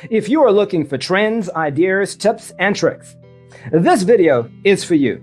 If you are looking for trends, ideas, tips, and tricks, this video is for you.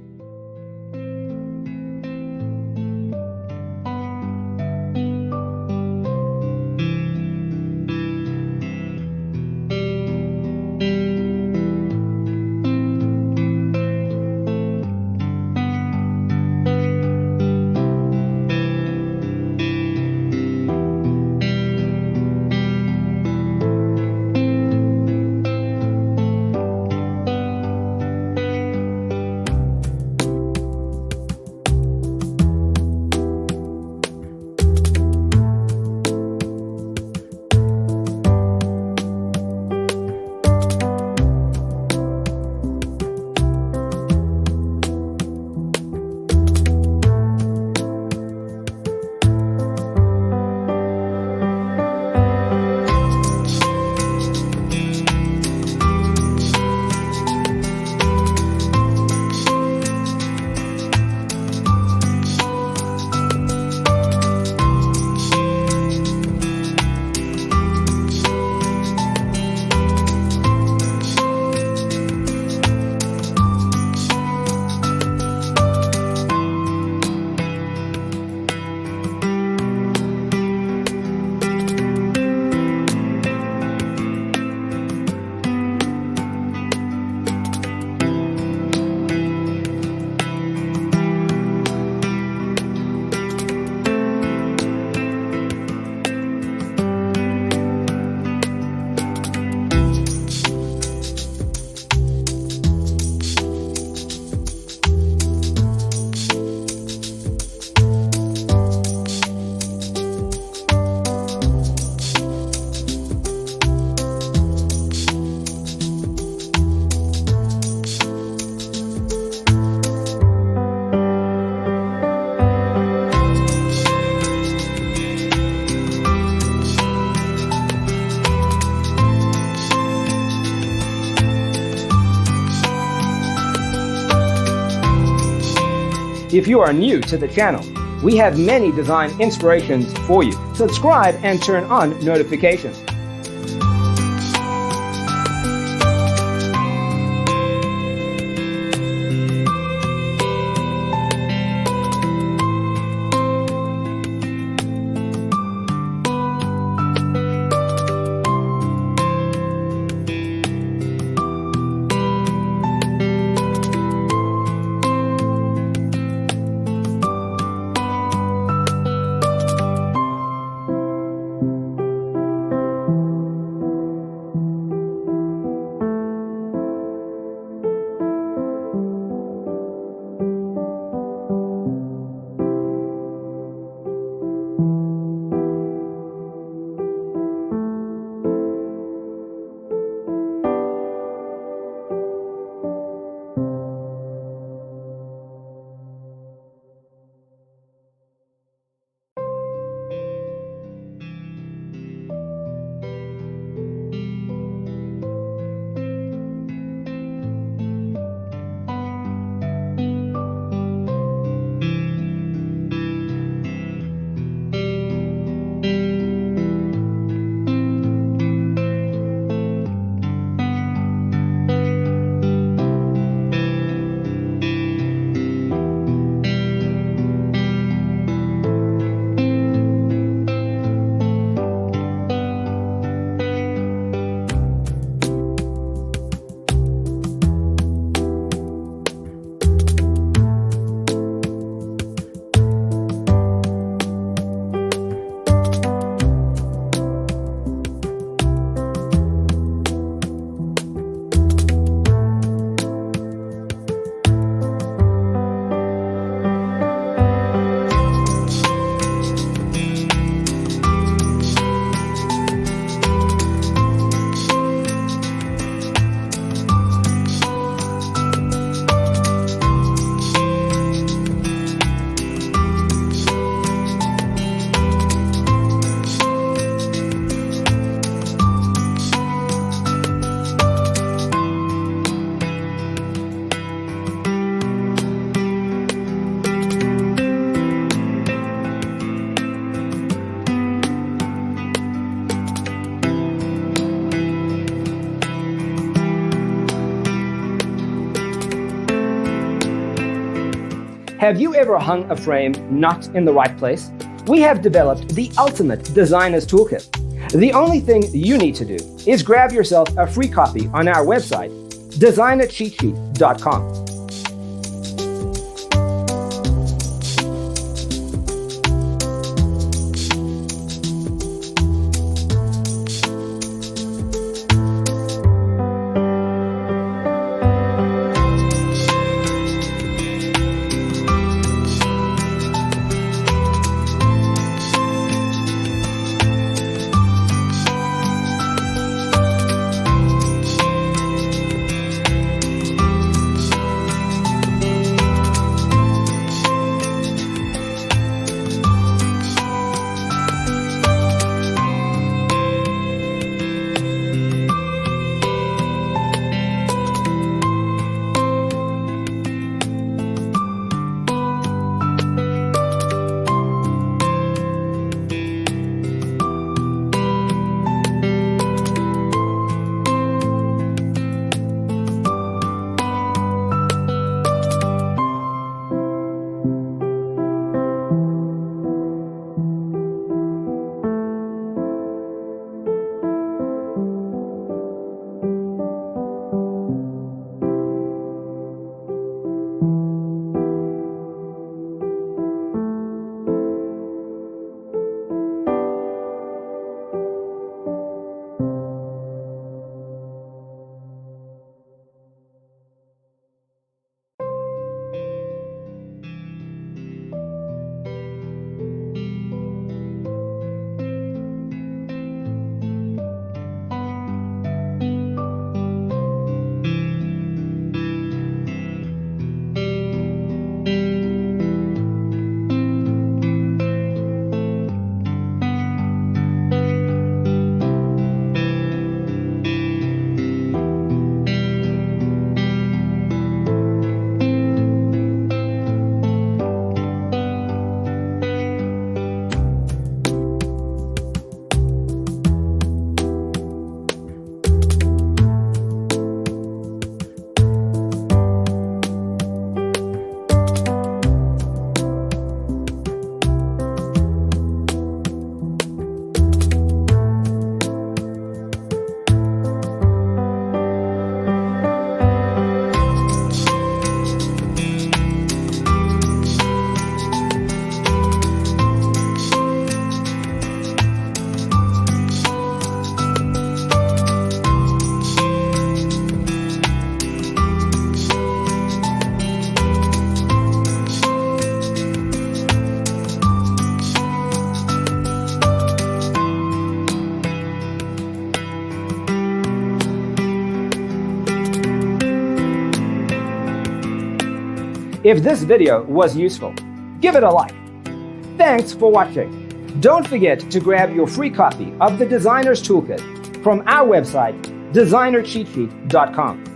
If you are new to the channel, we have many design inspirations for you. Subscribe and turn on notifications. Have you ever hung a frame not in the right place? We have developed the ultimate designer's toolkit. The only thing you need to do is grab yourself a free copy on our website, designercheatsheet.com. If this video was useful, give it a like. Thanks for watching. Don't forget to grab your free copy of the Designer's Toolkit from our website, designercheatsheet.com.